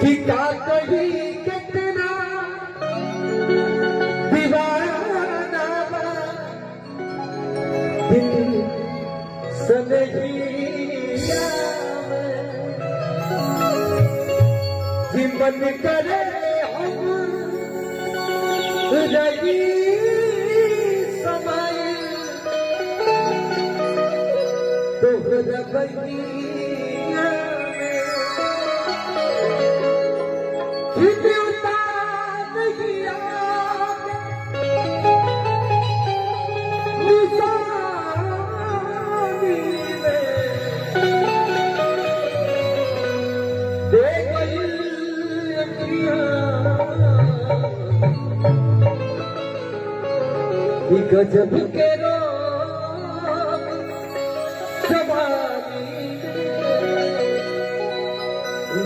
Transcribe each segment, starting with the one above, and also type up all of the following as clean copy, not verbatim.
कि का कही कितना दीवाना दिल सनहिया कि मन करे हम रही समय तोहरा बगिया गजब के रोग जवानी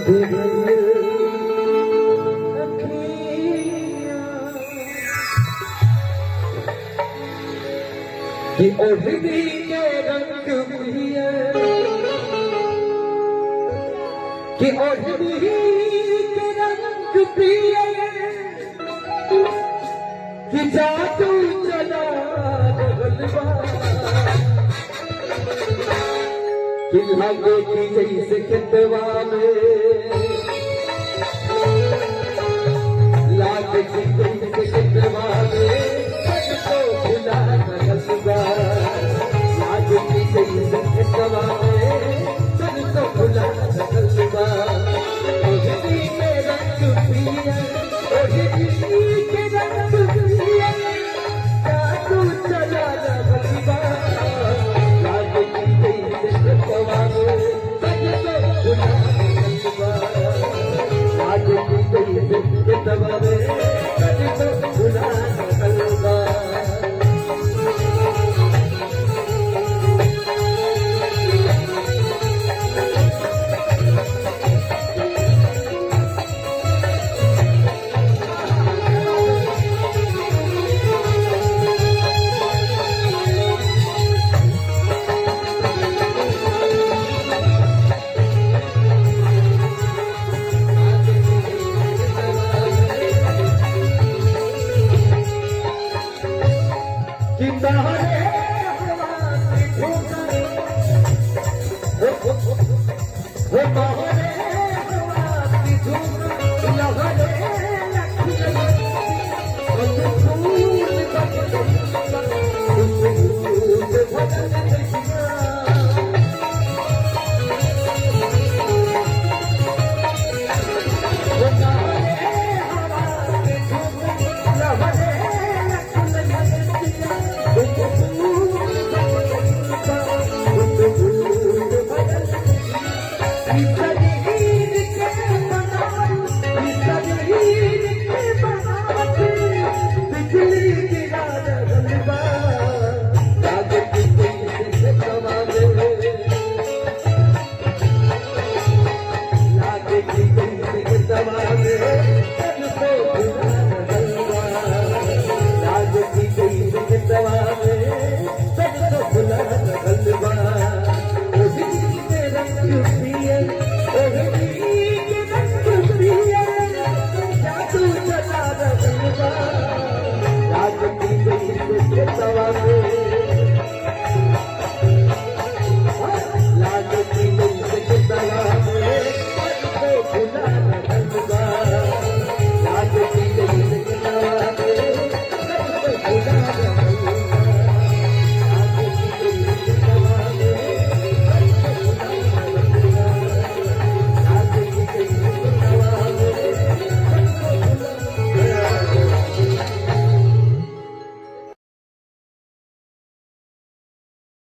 दे गई कि ओढ़नी के रंग पिया कि ओढ़नी के रंग पिया कि जादू चला कि लगे की जैसे खेतवा में लागे की जैसे खेतवा में सबको खुला रसगा लागे की जैसे खेतवा में सबको खुला रसगा ओढ़नी के रंग पिया ओढ़नी के रंग पिया जादू चला रसगा लागे की जैसे खेतवा में सबको खुला रसगा लागे की जैसे खेतवा में सबको खुला रसगा कि बहरे हवा की ठोकर वो बहरे हवा की ठोकर लहरे लखिया उस फूल बदल उस फूल बदल वो बहरे हवा की ठोकर लहरे you